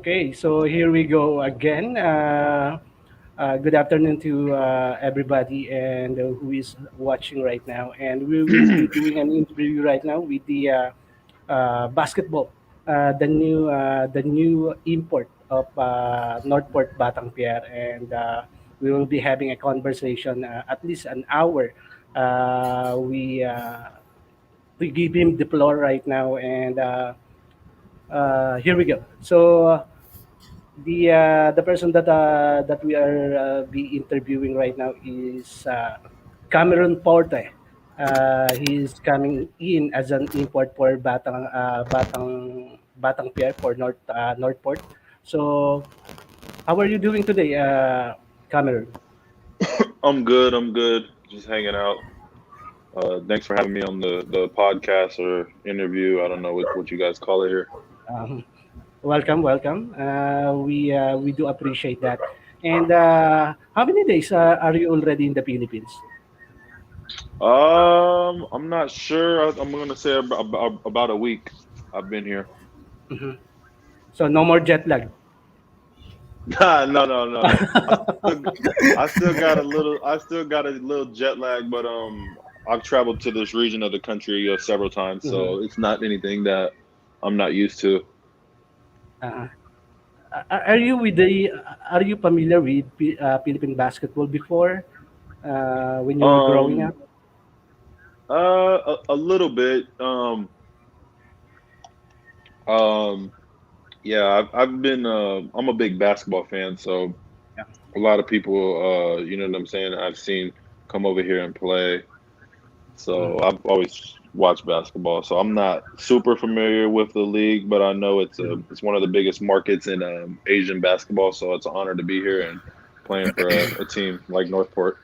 Okay, so here we go again. Good afternoon to everybody and who is watching right now. And we will be doing an interview right now with the basketball, the new import of Northport Batang Pier, and we will be having a conversation at least an hour. We give him the floor right now, and here we go. So the person that we are be interviewing right now is Cameron Forte. He's coming in as an import for Batang Pier for Northport. So how are you doing today, Cameron? I'm good. I'm good. Just hanging out. Thanks for having me on the podcast or interview. I don't know what you guys call it here. Um, Welcome, welcome. We do appreciate that. And how many days are you already in the Philippines? I'm not sure. I'm gonna say about a week. I've been here. Mhm. So no more jet lag. No, no, no. Still, I still got a little. I still got a little jet lag, but I've traveled to this region of the country several times, Mhm. so it's not anything that I'm not used to. Uh, are you with the? Are you familiar with Philippine basketball before when you were growing Um, up? a little bit. Um, Yeah, I've been I'm a big basketball fan, so Yeah. a lot of people you know what I'm saying, I've seen come over here and play. So Mhm. I've always watched basketball. So I'm not super familiar with the league, but I know Mhm. it's one of the biggest markets in Asian basketball, so it's an honor to be here and playing for a team like Northport.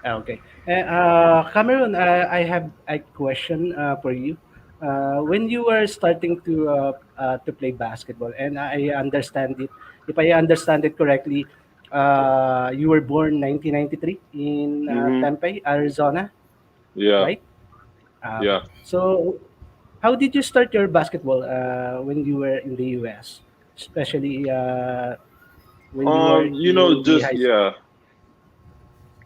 Okay. Cameron, I have a question for you. When you were starting to play basketball, and I understand it, if I understand it correctly, you were born 1993 in Hmm. Tempe, Arizona, Yeah, right? Okay. yeah. So, how did you start your basketball when you were in the U.S., especially when you were in the Just high school? yeah.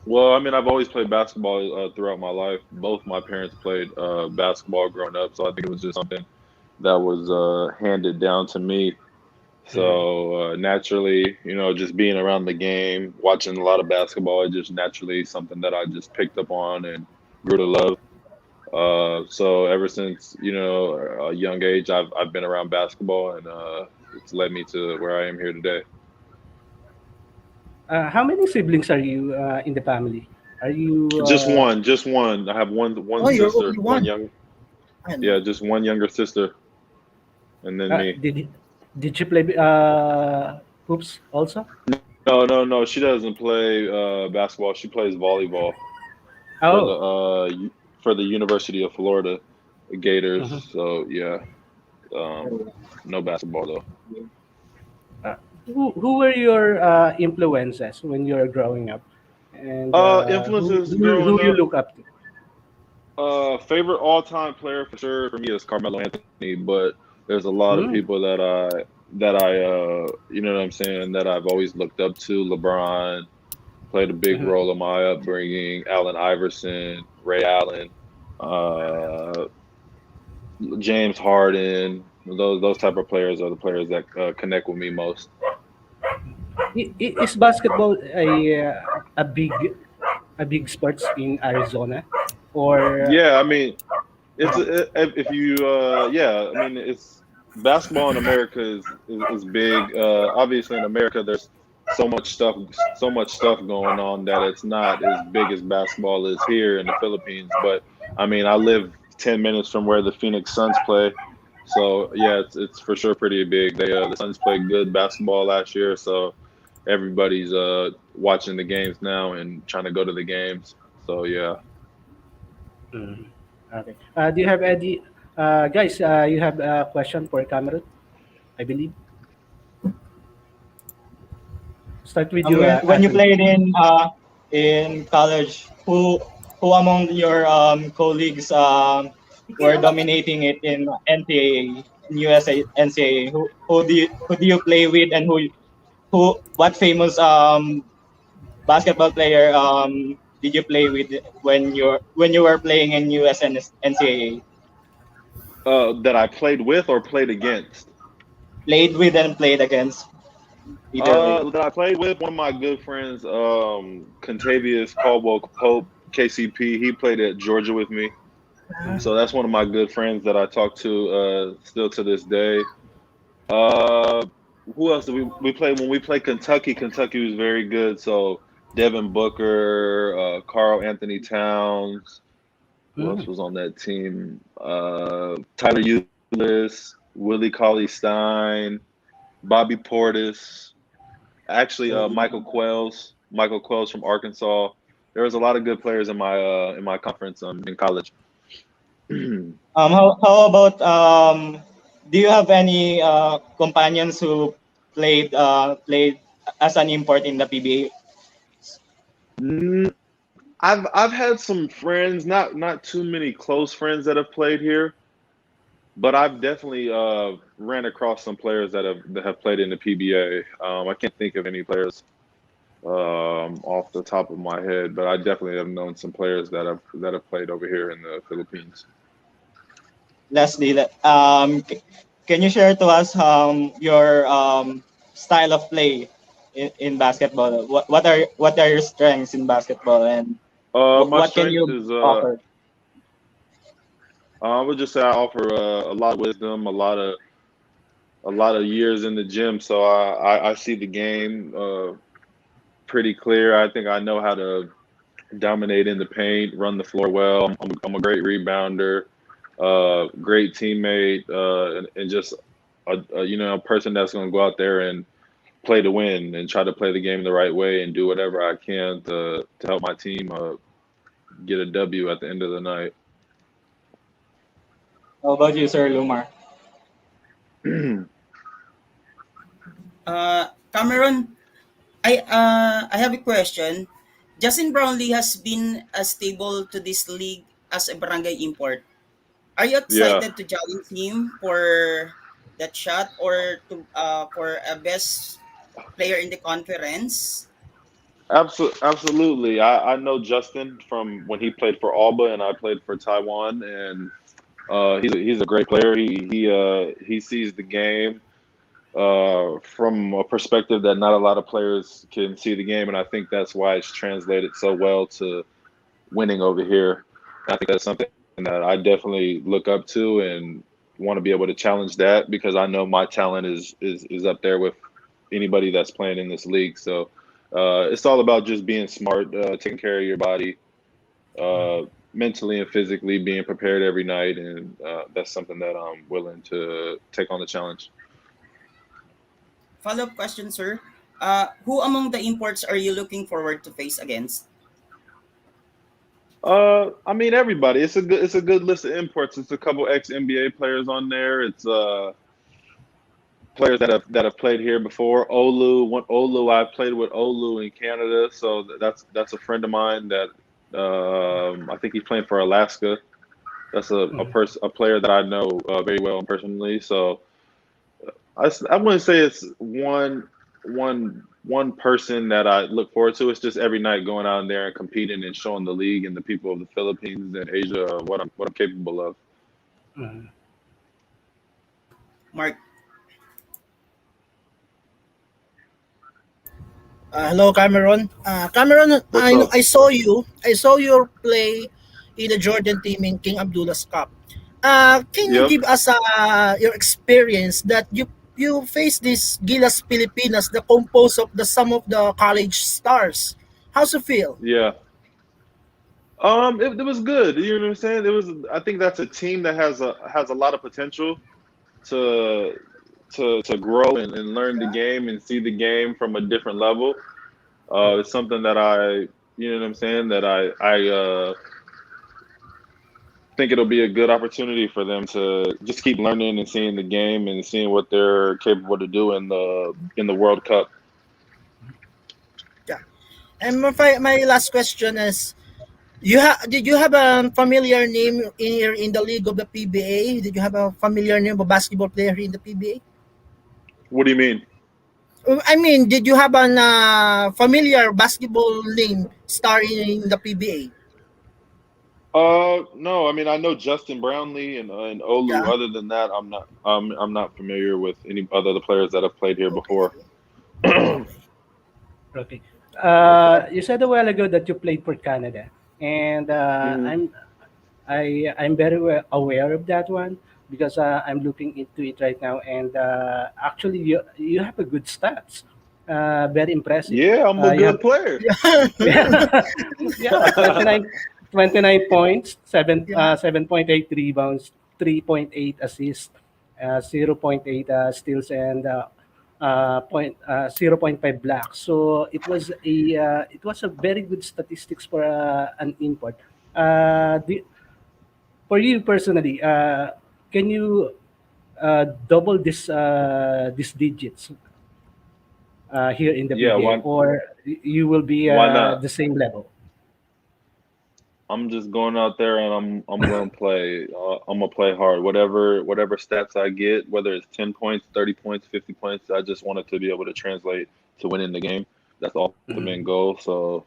Well, I mean, I've always played basketball throughout my life. Both my parents played basketball growing up, so I think it was just something that was handed down to me. Mhm. So naturally, just being around the game, watching a lot of basketball, it just naturally something that I just picked up on and grew to love. So ever since a young age, I've been around basketball, and it's led me to where I am here today. How many siblings are you in the family? Are you Just one. I have one Oh, you're sister, only one. yeah, Man. just one younger sister, and then uh, me. did did you play hoops also? No, no, no. She doesn't play basketball. She plays volleyball for the Oh, University of Florida Gators. mhm. So yeah, um, no basketball though. Who were your influences when you were growing up, and Influences who growing you up. look up to? Favorite all-time player for sure for me is Carmelo Anthony, but there's a lot of Mm, people that I you know what I'm saying, that I've always looked up to. LeBron played a big mhm. role in my upbringing. Allen Iverson, Ray Allen, uh, James Harden. Those type of players are the players that connect with me most. Is basketball a big sports in Arizona, or Yeah, I mean, it's mhm, if you yeah, I mean, it's basketball in America is big. Obviously in America there's so much stuff going on that it's not as big as basketball is here in the Philippines. But I mean, I live 10 minutes from where the Phoenix Suns play. So yeah, it's for sure pretty big. The Suns played good basketball last year, so everybody's watching the games now and trying to go to the games. So yeah. mm, okay? Do you have any guys? You have a question for Cameron, I believe. Start with you, When you Anthony. played in college, who among your colleagues were dominating it in NCAA? in USA NCAA? Who do you play with, and who what famous basketball player did you play with when you were playing in US and NCAA? That I played with or played against. Played with and played against, either way. That I played with one of my good friends, Contavious Caldwell Pope, KCP. He played at Georgia with me, so that's one of my good friends that I talk to still to this day. Uh, who else did we play when we played Kentucky? Kentucky was very good. So Devin Booker, Carl Anthony Towns. Who else Mm. was on that team? Tyler Ulis, Willie Cauley Stein, Bobby Portis. Actually, Michael Quells from Arkansas. There was a lot of good players in my conference in college. How about do you have any companions who played as an import in the PBA? Mm, I've had some friends, not too many close friends that have played here, but I've definitely ran across some players that have played in the PBA. I can't think of any players off the top of my head, but I definitely have known some players that have played over here in the Philippines. Lastly, can you share to us your style of play in basketball? What are your strengths in basketball, and My what can strength you is offer? I would just say I offer a lot of wisdom, a lot of years in the gym, so I see the game pretty clear. I think I know how to dominate in the paint, run the floor well. I'm a great rebounder, great teammate, and just a person that's going to go out there and play to win and try to play the game the right way and do whatever I can to help my team get a W at the end of the night. How about you, Sir Lumar? Cameron, I have a question. Justin Brownlee has been stable to this league as a barangay import. Are you Yeah, excited to challenge him for that shot or to for a best player in the conference? absolutely. I know Justin from when he played for Alba and I played for Taiwan, and he's a great player. He sees the game from a perspective that not a lot of players can see the game, and I think that's why it's translated so well to winning over here. I think that's something that I definitely look up to and want to be able to challenge that because I know my talent is up there with anybody that's playing in this league. So it's all about just being smart, taking care of your body, uh, mentally and physically, being prepared every night, and that's something that I'm willing to take on the challenge. Follow up question, sir. Who among the imports are you looking forward to face against? I mean everybody. It's a good list of imports. It's a couple ex NBA players on there. It's players that have played here before. Olu, I played with Olu in Canada, so that's a friend of mine that I think he's playing for Alaska. That's Mm. a player that I know very well personally. So I wouldn't say it's one person that I look forward to. It's just every night going out there and competing and showing the league and the people of the Philippines and Asia what I'm capable of. Mm. Mark, Hello, Cameron. Cameron, What's up? I saw you. I saw your play in the Jordan team in King Abdullah's Cup. Can you Yep. give us your experience that you face these Gilas Pilipinas, the composed of the some of the college stars? How's it feel? Yeah. It was good. You know what I'm saying? It was. I think that's a team that has a lot of potential to to grow and learn the game and see the game from a different level. It's something that you know what I'm saying, that I think it'll be a good opportunity for them to just keep learning and seeing the game and seeing what they're capable to do in the World Cup. Yeah. And my last question is, Did you have a familiar name in the league of the PBA? Did you have a familiar name of a basketball player in the PBA? What do you mean? I mean, did you have an familiar basketball name star in the PBA? No. I mean, I know Justin Brownlee and Olu. Yeah. Other than that, I'm not familiar with any other the players that have played here Okay. before. Okay. Okay. You said a while ago that you played for Canada, and Hmm. I'm very well aware of that one because I'm looking into it right now, and actually you have a good stats, very impressive. Yeah, I'm a You have good player. yeah, yeah, 29 points, Yeah. 7.8 rebounds, 3.8 assists, 0.8 steals, and zero point 0.5 blocks. So it was a very good statistics for an import. For you personally, can you double these digits here in the Yeah, PBA, or you will be why not? the same level? I'm just going out there and I'm gonna play. I'm gonna play hard. Whatever stats I get, whether it's 10 points, 30 points, 50 points, I just want it to be able to translate to winning the game. That's the ultimate Mhm. goal. So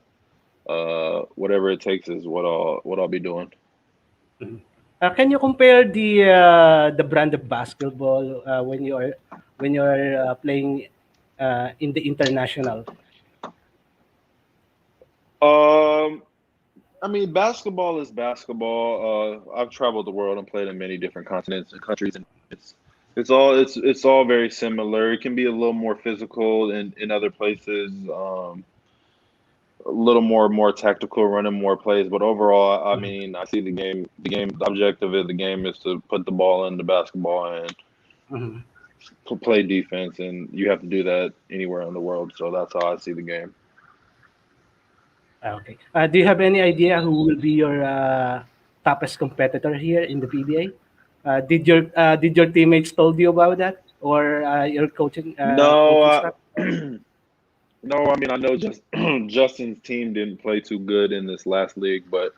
whatever it takes is what I'll be doing. Mhm. Can you compare the brand of basketball when you are playing in the international? Um, I mean, basketball is basketball. I've traveled the world and played in many different continents and countries, and it's all very similar. It can be a little more physical in other places. A little more tactical, running more plays. But overall, I Mhm. mean, I see the objective of the game is to put the ball in the basketball and Mhm. play defense, and you have to do that anywhere in the world. So that's how I see the game. Okay. Do you have any idea who will be your toughest competitor here in the PBA? Did your teammates told you about that, or your No, coaching staff? no. I mean, I know just Justin's team didn't play too good in this last league, but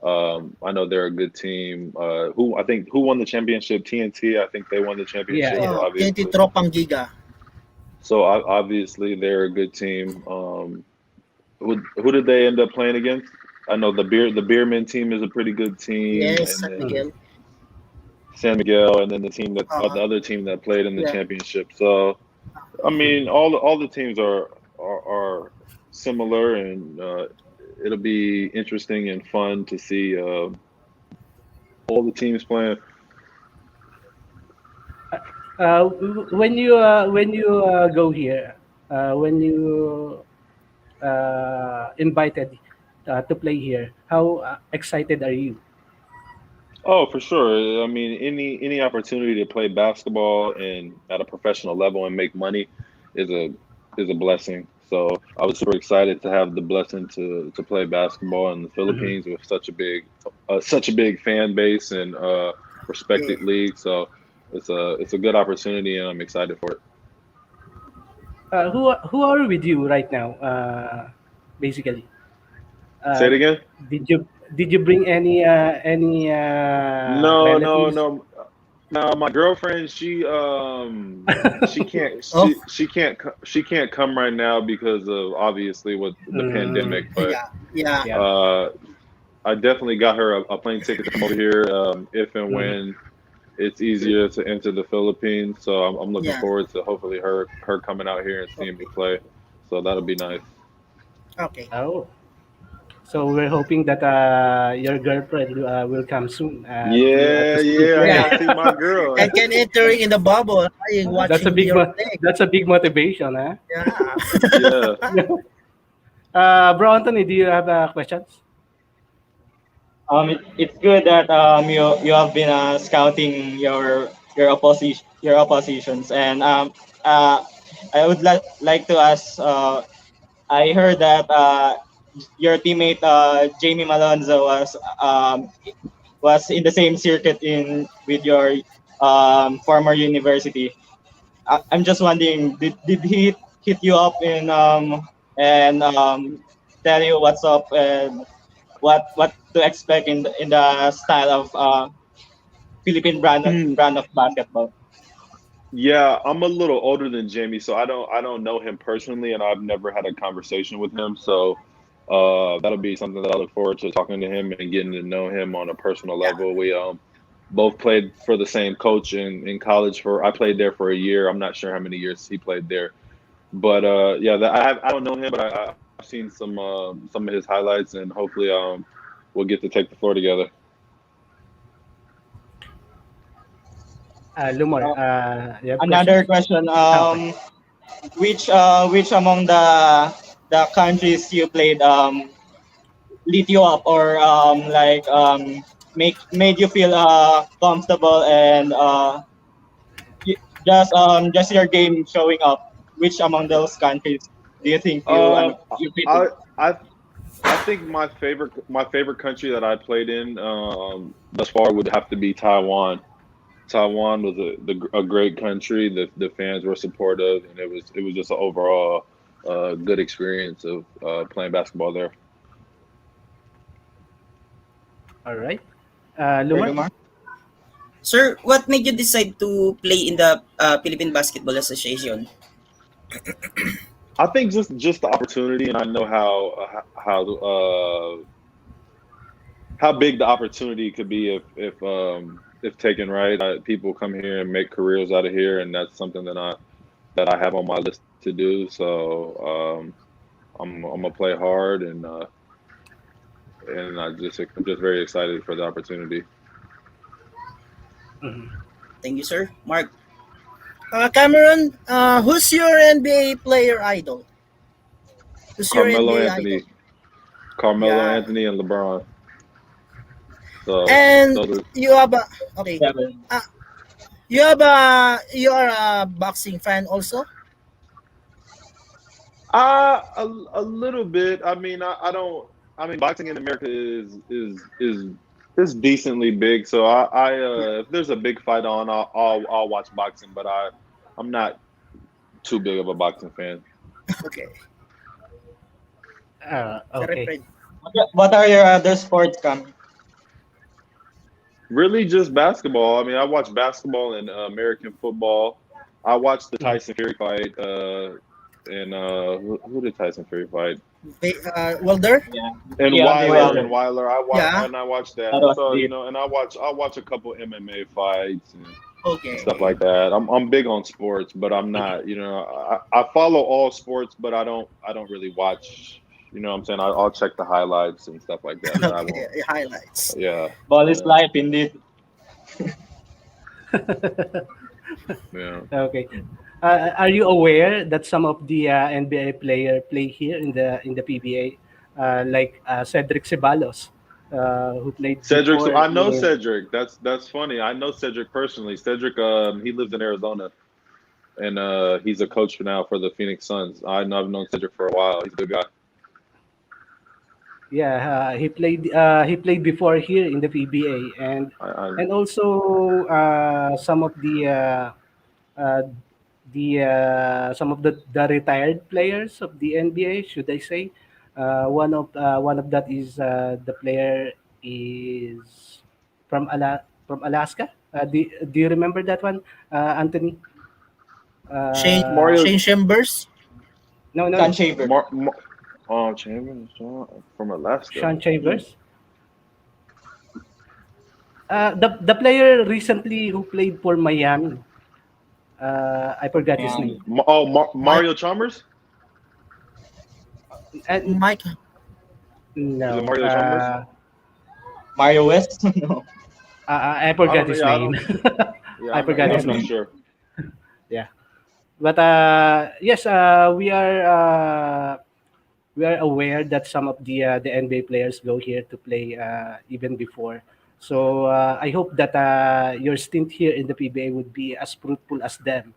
I know they're a good team. Who won the championship? TNT. I think they won the Yeah, championship. yeah. Oh, TNT Obviously. Tropang Giga. So obviously they're a good team. Who did they end up playing against? I know the Beerman team is a pretty good team, Yes, and San then Mhm. Miguel. San Miguel, and then the team that Uh, the other team that played in the yeah. championship. So I Mhm. mean, all the teams are similar, and it'll be interesting and fun to see all the teams playing. When you go here, when you invited to play here, how excited are you? Oh, for sure. I mean, any opportunity to play basketball and at a professional level and make money is a blessing. So I was super excited to have the blessing to play basketball in the Mhm. Philippines with such a big fan base and Yeah. respected league. So it's a good opportunity and I'm excited for it. Who are with you right now? Basically, Say uh, it again. did you bring any No, no, relatives? no. Now my girlfriend, she can't Oh, she can't come right now because of obviously with the Mm, pandemic. But yeah. Yeah. yeah. uh, I definitely got her a plane ticket to come over here if and Mhm. when it's easier to enter the Philippines. So I'm looking Yeah. forward to hopefully her coming out here and seeing me Okay. play. So that'll be nice. Okay. Oh, so we're hoping that your girlfriend will come soon Yeah, to see you yeah. I play. Yeah. gotta see my girl. And can enter in the bubble watching your play. That's a big motivation, huh? Yeah. Yeah. Bro Anthony, do you have questions? It's good that you have been scouting your oppositions, and uh, I would like to ask. I heard that your teammate Jamie Malonzo was in the same circuit in with your former university. I'm just wondering, did he hit you up in and tell you what's up and what to expect in the style of Philippine brand of basketball. Yeah, I'm a little older than Jamie, so I don't know him personally, and I've never had a conversation with him. So that'll be something that I look forward to talking to him and getting to know him on a personal Yeah. level. We both played for the same coach in college. For I played there for a year. I'm not sure how many years he played there, but yeah, I don't know him, but I've seen some of his highlights, and hopefully we'll get to take the floor together. Lumar, Uh, you have Another questions? question. Okay. Which among the countries you played lit you up or make made you feel comfortable and just your game showing up? Which among those countries do you think Um, you fit I in? I I think my favorite country that I played in thus far would have to be Taiwan. Taiwan was a great country. The fans were supportive, and it was just an overall good experience of playing basketball there. All right. Sir Lumar? Lumar? Sir, what made you decide to play in the Philippine Basketball Association? I think just the opportunity, and I know how big the opportunity could be if taken right. People come here and make careers out of here, and that's something that I have on my list to do. So I'm gonna play hard, and I'm just very excited for the opportunity. Mhm. Thank you, sir. Mark. Cameron, who's your NBA player idol? Who's your Carmelo NBA idol? Anthony, Carmelo Yeah, Anthony, and LeBron. So and those are you have a okay. Seven. Uh, you are a boxing fan also. a little bit. I mean, I don't. I mean, boxing in America is decently big. So if there's a big fight on, I'll watch boxing. But I'm not too big of a boxing fan. Okay, very Okay. friend. What are your other sports, Cam? Really, just basketball. I mean, I watch basketball and American football. I watched the Mhm. Tyson Fury fight. And who did Tyson Fury fight? Wilder. Yeah, And Deontay Weiler, Wilder. and Weiler. Yeah. I watched That that. was So great. and I watch a couple MMA fights and stuff Okay. like that. I'm big on sports, but I'm not. I follow all sports, but I don't really watch. You know what I'm saying? I'll check the highlights and stuff like that, but I Okay. won't. Highlights. Yeah, Ball is yeah, life indeed. yeah. Okay. Are you aware that some of the NBA player play here in the PBA, like Cedric Ceballos, who played Cedric, before I know in Cedric. That's funny. I know Cedric personally. Cedric, he lives in Arizona, and he's a coach now for the Phoenix Suns. I've known Cedric for a while. He's a good guy. yeah, he played before here in the PBA, I and also uh, some of the retired players of the NBA, should I say? One of that is the player is from Alaska. Do you remember that one, Anthony? Shane Uh, Mario Shane Chambers. no, no, Sun no. Shaver. Chambers from Alaska. Sean Chambers. The player recently who played for Miami. I forgot his name. Mike Mario Chalmers. And Mike Is it no, Mario Chalmers? Mario West. No. I I forgot don't know. his Yeah, I name. don't. Yeah, I I'm forgot yeah, his I'm not name. sure. Yeah, but yes, we are aware that some of the NBA players go here to play even before. So I hope that your stint here in the PBA would be as fruitful as them.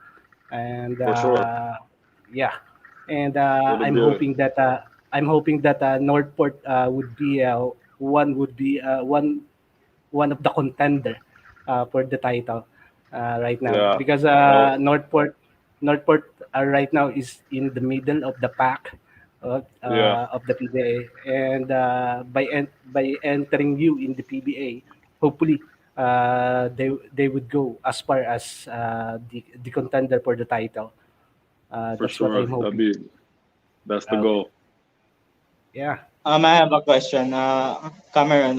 And For sure. yeah, and It'll be a I'm hoping that Northport would be one of the contender for the title right now, yeah. because Oh, Northport right now is in the middle of the pack. Yeah, of the PBA, and by entering you in the PBA, hopefully they would go as far as the contender for the title. for That's what sure. I'm hoping. That's the Okay. goal. Yeah. I have a question, Cameron.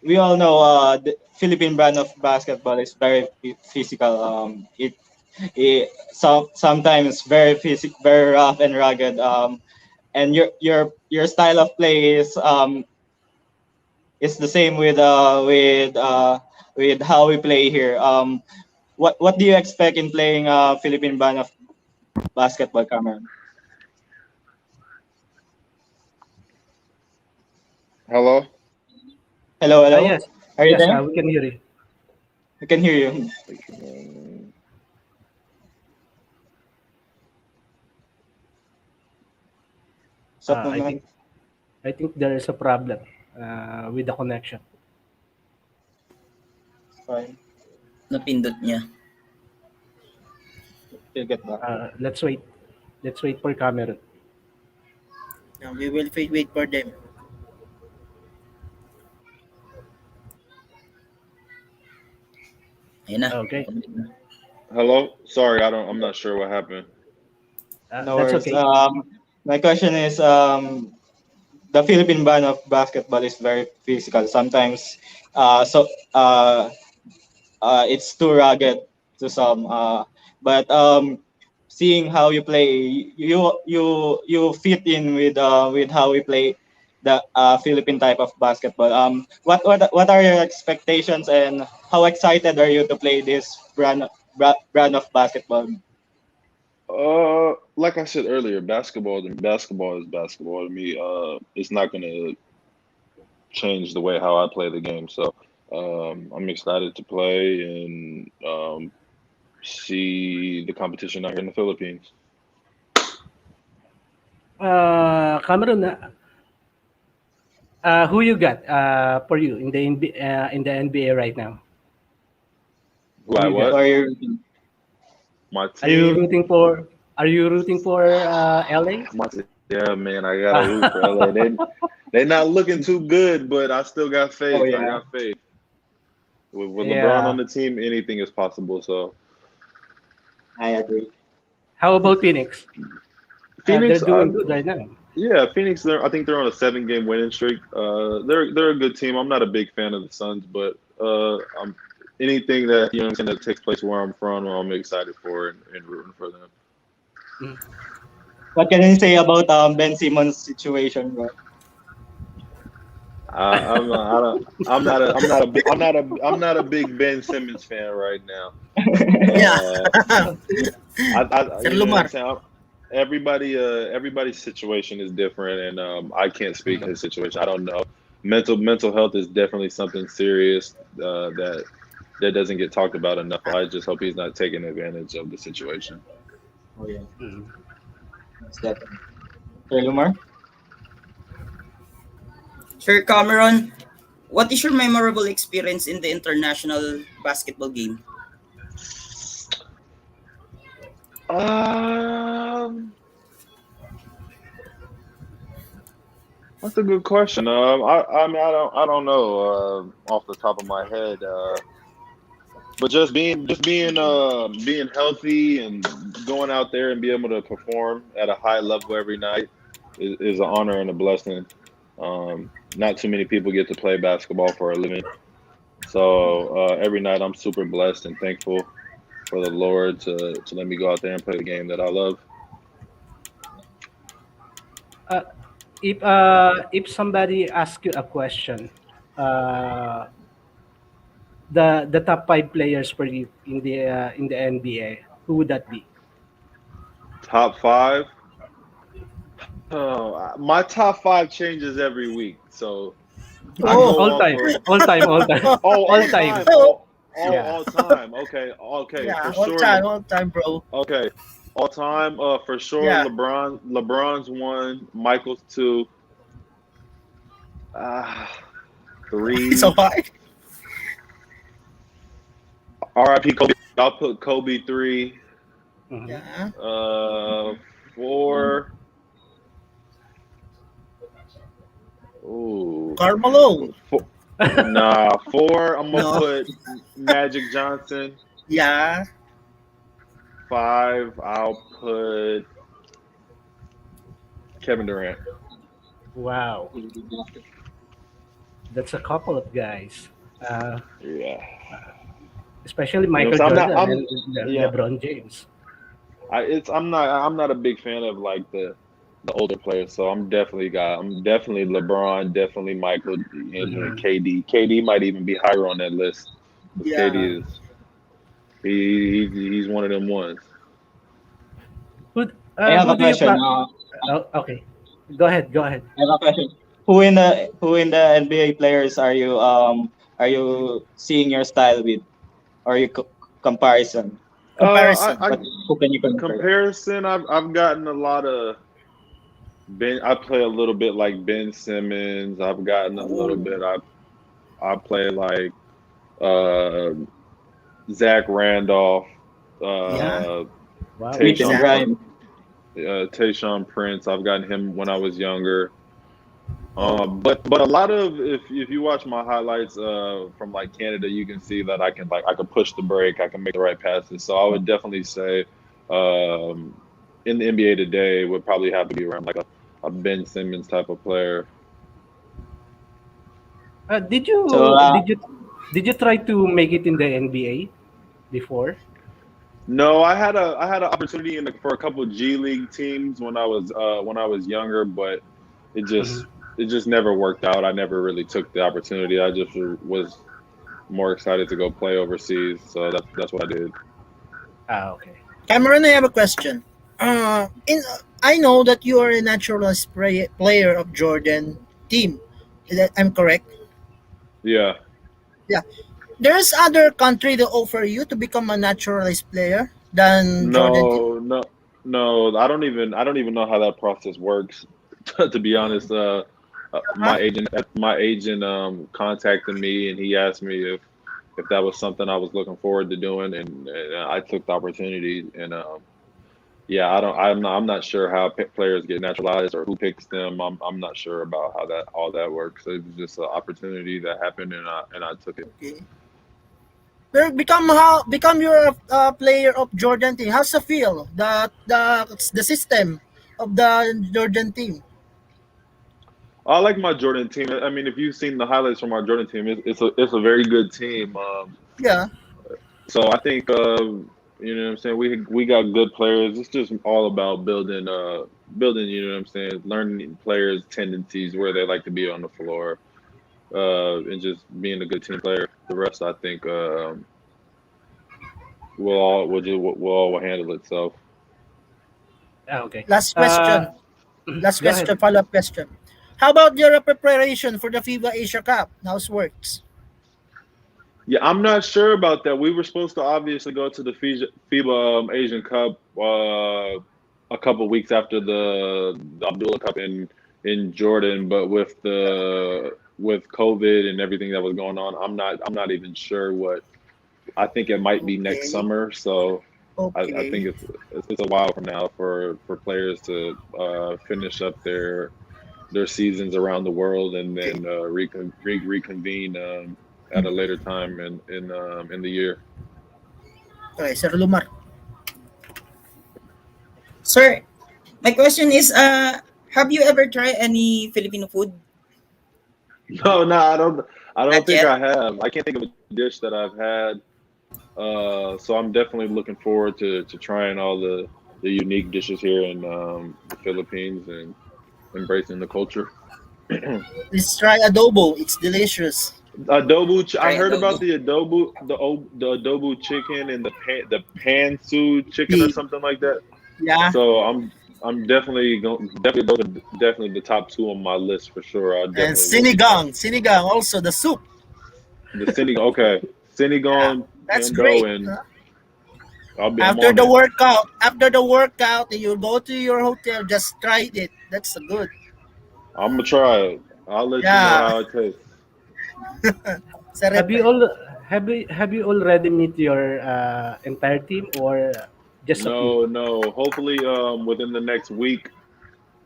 We all know the Philippine brand of basketball is very physical. Sometimes very very rough and rugged. And your style of play is the same with how we play here. What do you expect in playing Philippine brand of basketball, Cameron? Hello. Hello, hello. Yes. Are you Yes. there? We can hear you. I can hear you. Stop I naman. think there is a problem with the connection. Fine. Napindot niya. You'll get back. Let's wait. Let's wait for Cameron. Yeah, we will wait for them. Ayun na. Okay. Nakulit na. Hello. Sorry, I don't. I'm not sure what happened. No That's worries. okay. My question is, the Philippine brand of basketball is very physical. Sometimes, so it's too rugged to some. But seeing how you play, you fit in with how we play the Philippine type of basketball. What are your expectations and how excited are you to play this brand of basketball? Like I said earlier, basketball is basketball to me. It's not gonna change the way how I play the game. So, I'm excited to play and see the competition out here in the Philippines. Cameron, who you got for you in the in the NBA right now? Who Who I you got? Who what? are you rooting? My Are you team. rooting for? Are you rooting for LA? Yeah, man, I gotta root for LA. They not looking too good, but I still got Oh faith. I yeah, got faith. With LeBron on Yeah. the team, anything is possible. So I agree. How about Phoenix? They're Phoenix, doing good right now. yeah, Phoenix. I think they're on a 7 game winning streak. They're a good team. I'm not a big fan of the Suns, but anything that you know what I'm saying that takes place where I'm from, I'm excited for and rooting for them. Mm. What can you say about Ben Simmons' situation, bro? I'm not, I don't, I'm not a big Ben Simmons fan right now. Yeah. Uh, Sir you know what I'm Lumar. saying. Everybody's situation is different, and I can't speak to his situation. I don't know. Mental health is definitely something serious that doesn't get talked about enough. I just hope he's not taking advantage of the situation. Oh yeah, Mm. that's definitely. Sir Lumar? Sir Cameron, what is your memorable experience in the international basketball game? Um, that's a good question. I mean, I don't know off the top of my head. But being healthy and going out there and be able to perform at a high level every night is an honor and a blessing. Not too many people get to play basketball for a living, so every night I'm super blessed and thankful for the Lord to let me go out there and play the game that I love. Uh, if somebody asks you a question, uh, the top five players for you in the NBA, who would that be? Top five. Oh, my top five changes every week, so I Oh. go All off time, of all time, all all time. time, Oh. Yeah. all time. Okay, okay, Yeah, for sure. all time, bro. Okay, all time. For sure. Yeah. LeBron's one. Michael's two. Uh, It's so three. hard. R.I.P. Kobe. I'll put Kobe three. Mhm. Yeah. Uh, four. Ooh, Carmelo. four, nah, four. I'm gonna No. put Magic Johnson. Yeah. Five. I'll put Kevin Durant. Wow, that's a couple of guys, uh, Yeah, especially you know Michael what I'm saying. I'm not. Jordan I'm and yeah. LeBron James. I'm not a big fan of like the older players. So I'm definitely LeBron, definitely Michael, and Mhm. KD. KD might even be higher on that list because Yeah. KD is he's one of them ones. I have Who a do you question. Oh, okay, go ahead. Go ahead. I have a question. Who in the NBA players are you seeing your style with, or you comparison? Comparison. I What who can you compare? comparison. I've gotten a lot of Ben. I play a little bit like Ben Simmons. I've gotten a little Oh. bit. I play like uh Zach Randolph, Yeah. uh Wow. Grit and Tayshawn Exactly. grind. Tayshawn Prince. I've gotten him when I was younger. But a lot of if you watch my highlights from like Canada, you can see that I can push the break, I can make the right passes. So I would definitely say um, in the NBA today would probably have to be around like a Ben Simmons type of player. Uh, did So you did you did you try to make it in the NBA before? No, I had an opportunity for a couple G League teams when I was younger, but it Mhm. just it just never worked out. I never really took the opportunity. I just was more excited to go play overseas, so that's what I did. Okay. Cameron, I have a question. In I know that you are a naturalized player of Jordan team. I'm correct. Yeah. Yeah. There's other country that offer you to become a naturalized player than Jordan team. No. I don't even know how that process works. To be honest, Huh? my agent contacted me and he asked me if that was something I was looking forward to doing, and I took the opportunity. And yeah, I'm not sure how players get naturalized or who picks them. I'm not sure about how that all that works. It was just an opportunity that happened, and I took it. Okay. Well, become your player of Jordan team. How's the feel? The system of the Jordan team. I like my Jordan team. I mean, if you've seen the highlights from our Jordan team, it's a very good team. Yeah. So I think you know what I'm saying. We got good players. It's just all about building. You know what I'm saying. Learning players' tendencies, where they like to be on the floor, and just being a good team player. The rest, I think, will all handle itself. Okay. Last question. Last Go ahead. question. Follow up question. How about your preparation for the FIBA Asia Cup? How's works? Yeah, I'm not sure about that. We were supposed to obviously go to the FIBA Asian Cup a couple weeks after the Abdullah Cup in Jordan, but with COVID and everything that was going on, I'm not even sure what. I think it might be next Okay. summer. So I Okay. think it's a while from now for players to finish up their seasons around the world and Okay. then reconvene at a later time in the year. Okay, Sir Lumar. Sir, my question is, have you ever tried any Filipino food? No, I don't Not think yet. I have. I can't think of a dish that I've had. So I'm definitely looking forward to trying all the unique dishes here in the Philippines and embracing the culture. Let's try adobo. It's delicious. I Try heard about adobo. the adobo chicken and the pan chicken or The something like that. yeah. So I'm definitely going definitely those are definitely the top two on my list for sure. I And definitely will be trying sinigang also the soup. the Senegal. Okay, Yeah, Senegal that's Pando, great. and Huh? I'm on it. After the workout, you go to your hotel. Just try it. That's good. I'm gonna try it. I'll let you know Yeah, how it tastes. Have you Sarepe. all have you already meet your entire team or just a few? No. Hopefully, within the next week,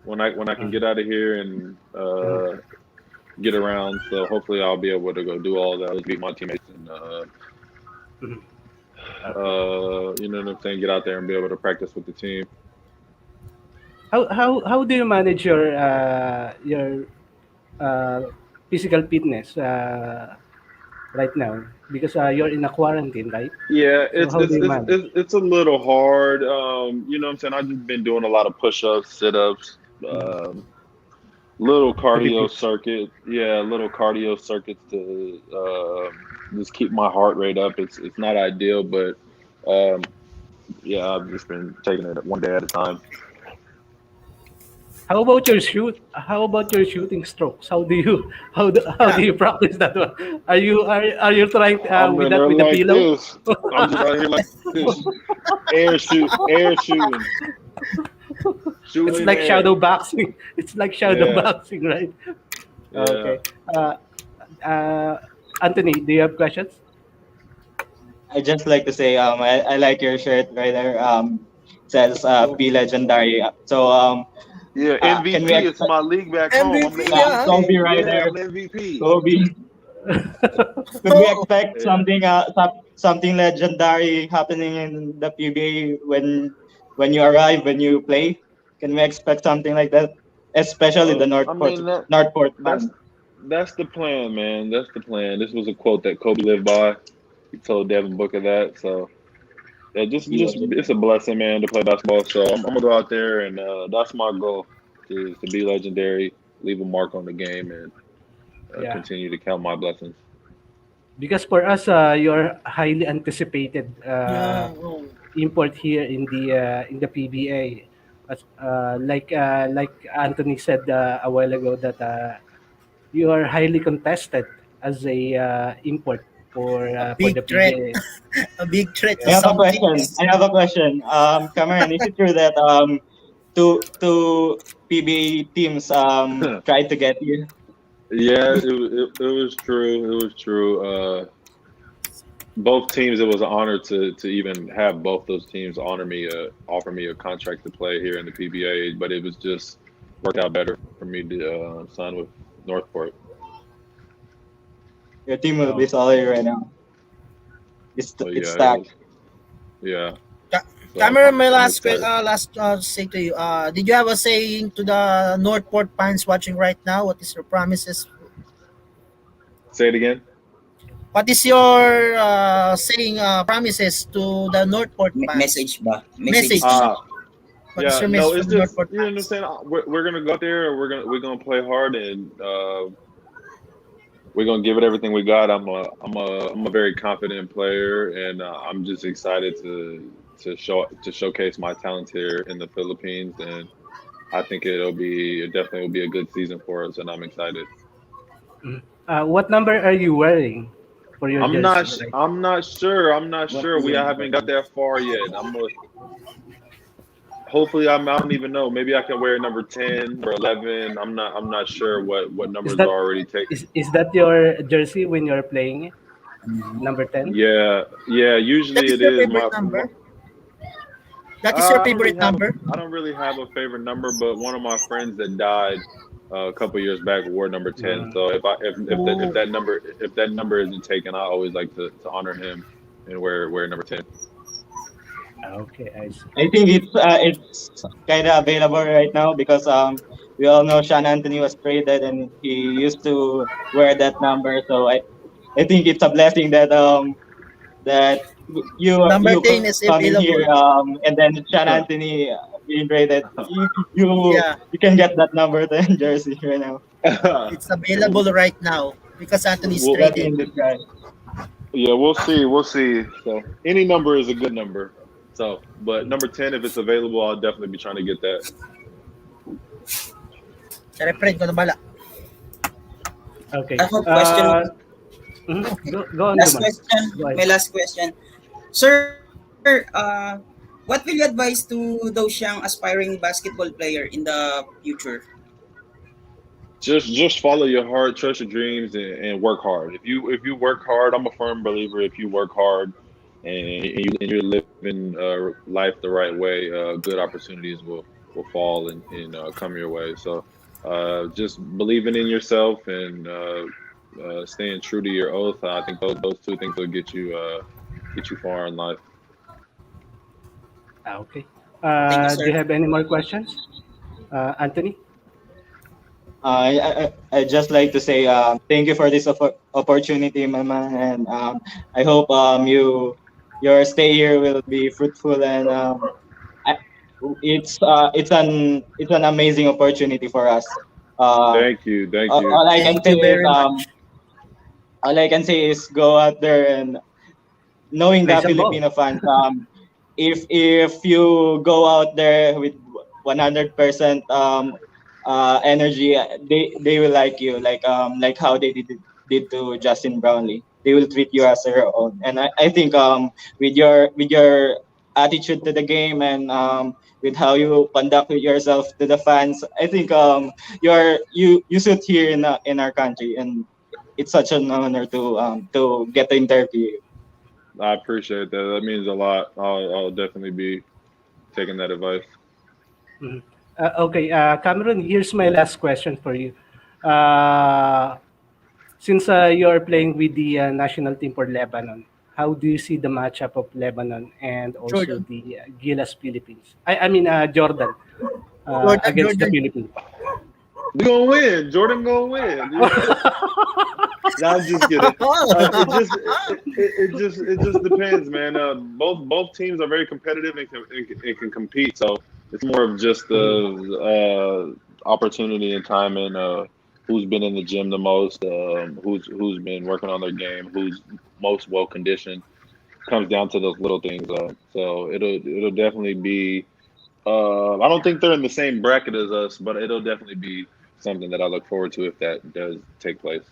when I can Mm, get out of here and mm. get around. So hopefully I'll be able to go do all that, beat my teammates, and Mhm. Okay. you know what I'm saying, get out there and be able to practice with the team. How do you manage your uh, physical fitness right now? Because you're in a quarantine, right? Yeah, So how do you manage? it's a little hard. You know what I'm saying? I've just been doing a lot of push-ups, sit-ups, Mhm. little To be cardio fit. circuit. Yeah, little cardio circuits to just keep my heart rate up. It's not ideal, but um, yeah, I've just been taking it one day at a time. How about your shoot? How about your shooting strokes? How do Yeah. you practice that one? Are you trying I'm with in that there with the like pillow? this. I'm just out here like this, air shooting, shooting It's in the like shadow air. boxing. It's like shadow Yeah, boxing, right? yeah. Okay. Uh, Anthony, do you have questions? I just like to say, I like your shirt right there. Says be legendary. So Yeah, can we MVP. It's expect my league back home. I'm MVP, the yeah. Kobe MVP. right Yeah, there? I'm MVP. Kobe. Could we Oh, expect Yeah. something legendary happening in the PBA when you arrive, when you play? Can we expect something like that? Especially the I mean Northport that's fans. that's the plan, man. That's the plan. This was a quote that Kobe lived by. He told Devin Booker that. So yeah, Be just it's a legendary. blessing, man, to play basketball. So I'm gonna go out there and that's my goal is to be legendary, leave a mark on the game, and Yeah. continue to count my blessings. Because for us, you're highly anticipated yeah. Oh. import here in the PBA. Like Anthony said a while ago that you are highly contested as a import A for the big threat. PBA. A big threat to I Yeah. have a some question. teams. I have a question. Cameron, is it true that two PBA teams tried to get you? Yeah, it was true. It was true. Both teams, it was an honor to even have both those teams offer me a contract to play here in the PBA, but it was just worked out better for me to sign with Northport. Your team will be Oh. solid right now. So It's yeah, it stacked. was yeah. Ca- So Cameron, my I'm last excited. last say to you. Did you have a saying to the Northport fans watching right now? What is your promises? Say it again. What is your saying promises to the Northport fans? Message ba? Message Message. ba? Uh What is yeah, your no, message it's for the just Northport you know what I'm fans? saying. We're gonna go out there. And we're gonna play hard, and we're gonna give it everything we got. I'm a very confident player, and I'm just excited to showcase my talents here in the Philippines, and I think it definitely will be a good season for us, and I'm excited. Mhm. What number are you wearing for your jersey right now? I'm not sure. I'm not What sure. is We it? haven't got that far yet. Hopefully I don't even know. Maybe I can wear number 10 or 11. I'm not sure what Is numbers are that already taken. is that your jersey when you're playing? Mhm. Number 10? Yeah, yeah. That Usually is it your is favorite my number. That is your favorite number. I don't really have a favorite number, but one of my friends that died a couple years back wore number 10. Mm. So if Oh, that number isn't taken, I always like to honor him and wear number 10. Okay, I see. I think it's kind of available right now because we all know Sean Anthony was traded and he used to wear that number. So I think it's a blessing that that number you 10 is coming here available. and then Sean Anthony being traded. Yeah, You can get that number 10 jersey right now. it's available right now because Anthony's Well, Blessing traded. in disguise. yeah, we'll see. We'll see. So any number is a good number. So, but number 10, if it's available, I'll definitely be trying to get that. Sa referent ko na bala. I Okay. have a question. Go on, Last Duman. question. Go ahead. My last question. Sir, what will you advise to those young aspiring basketball player in the future? Just follow your heart, trust your dreams, and work hard. If you work hard, I'm a firm believer. If you work hard and you're living life the right way, good opportunities will fall and come your way. So just believing in yourself and staying true to your oath. I think those two things will get you far in life. Okay. Thank you, Do sir. you have any more questions, Anthony? I just like to say thank you for this opportunity, my man, and I hope your stay here will be fruitful and I, it's an amazing opportunity for us. Uh, Thank you. all I can Thank say you is very much. go out there and knowing Play the some ball. Filipino fans. If you go out there with 100% energy, they will like you like how they did to Justin Brownlee. They will treat you as their own, and I think with your attitude to the game and with how you conduct yourself to the fans, I think you sit here in our country, and it's such an honor to get to interview you. I appreciate that. That means a lot. I'll definitely be taking that advice. Mhm. Okay, Cameron, here's my last question for you. Uh, since you are playing with the national team for Lebanon, how do you see the matchup of Lebanon and also Jordan. the Gilas Philippines? I mean, Jordan against the Jordan. Philippines. We gonna win. Jordan gonna win. No, I'm just kidding. It just depends, man. Both teams are very competitive and can compete. So it's more of just the opportunity and time and who's been in the gym the most, who's been working on their game, who's most well conditioned. Comes down to those little things. So it'll definitely be. I don't think they're in the same bracket as us, but it'll definitely be something that I look forward to if that does take place.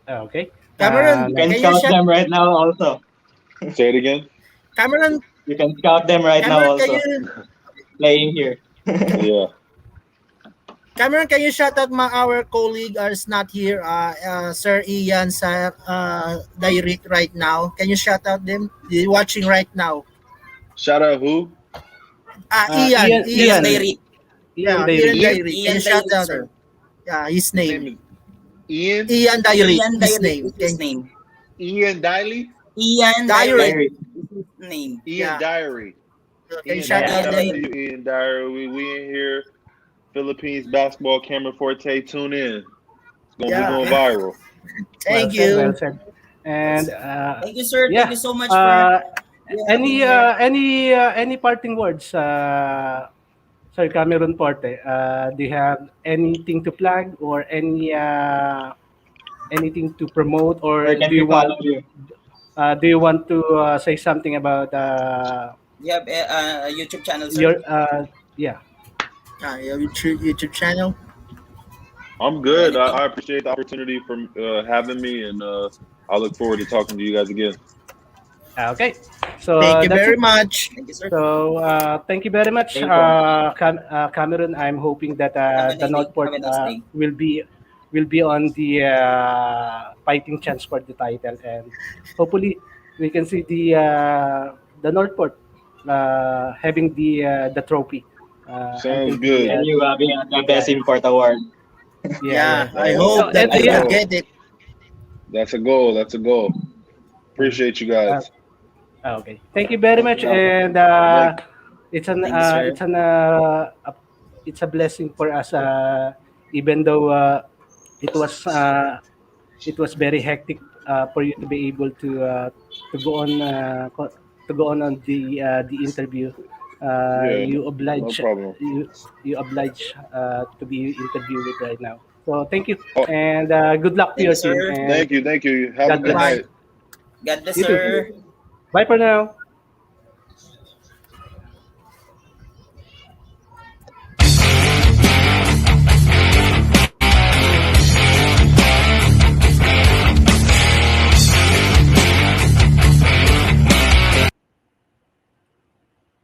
Okay. Cameron, You can can you scout shout? them right now also. Say it again. Cameron, You can scout them right now Cameron, can also you? playing here. Yeah. Cameron, can you shout out our colleague is not here, Sir Ian sa direct right now. Can you shout out them? They're watching right now. Shout out who? Ian, Ian Ian, Ian. Diary. Ian Yeah, Diary. Ian Ian. Diary. Can you Ian shout Diary, out sir. him? Yeah, his His name name. is Ian. Ian Diary, Ian his Diary name. is his name. Ian Diley. Ian Diary Diary. Diary. is his name. Ian Yeah. Diary. Can you Ian shout Diary. out Ian Shout out him? to Diary. you, Ian Diary. We in here. Philippines basketball. Cameron Forte. Tune in. We Yeah. going viral. Well Thank said, well you. said. That's And it. Thank you, sir. Thank yeah, you so much for uh, having here. any parting words, Sir Cameron Porte? Do you have anything to plug or anything to promote, or Where can we follow you? do you want to say something about You have a YouTube channel, sir? your yeah? Your YouTube channel. I'm Or good. anything? I appreciate the opportunity for having me, and I look forward to talking to you guys again. Okay, so Thank you that's very it. much. Thank you, sir. So thank you very much, Thank you. Cameron. I'm hoping that Have a the nice day. Have Northport a nice day. will be on the fighting chance for the title, and hopefully we can see the Northport having the trophy until Sounds the And good. you having the yeah, best import award. yeah. Yeah, I So hope that and That's a they yeah, will goal. get it. That's a goal. That's a goal. mhm. Appreciate you Uh, guys. okay. Thank you very much, and Thank. Thank you, sir. it's a blessing for us. Even though it was uh, it was very hectic for you to be able to go on to go on the interview. Yeah. You No oblige problem. you oblige to be interviewed right now. So thank you Oh, and good luck to Thank you, your team sir. and thank you. Thank you. Have a God good bless. Bye. night. God bless, You too. sir. Bye for now.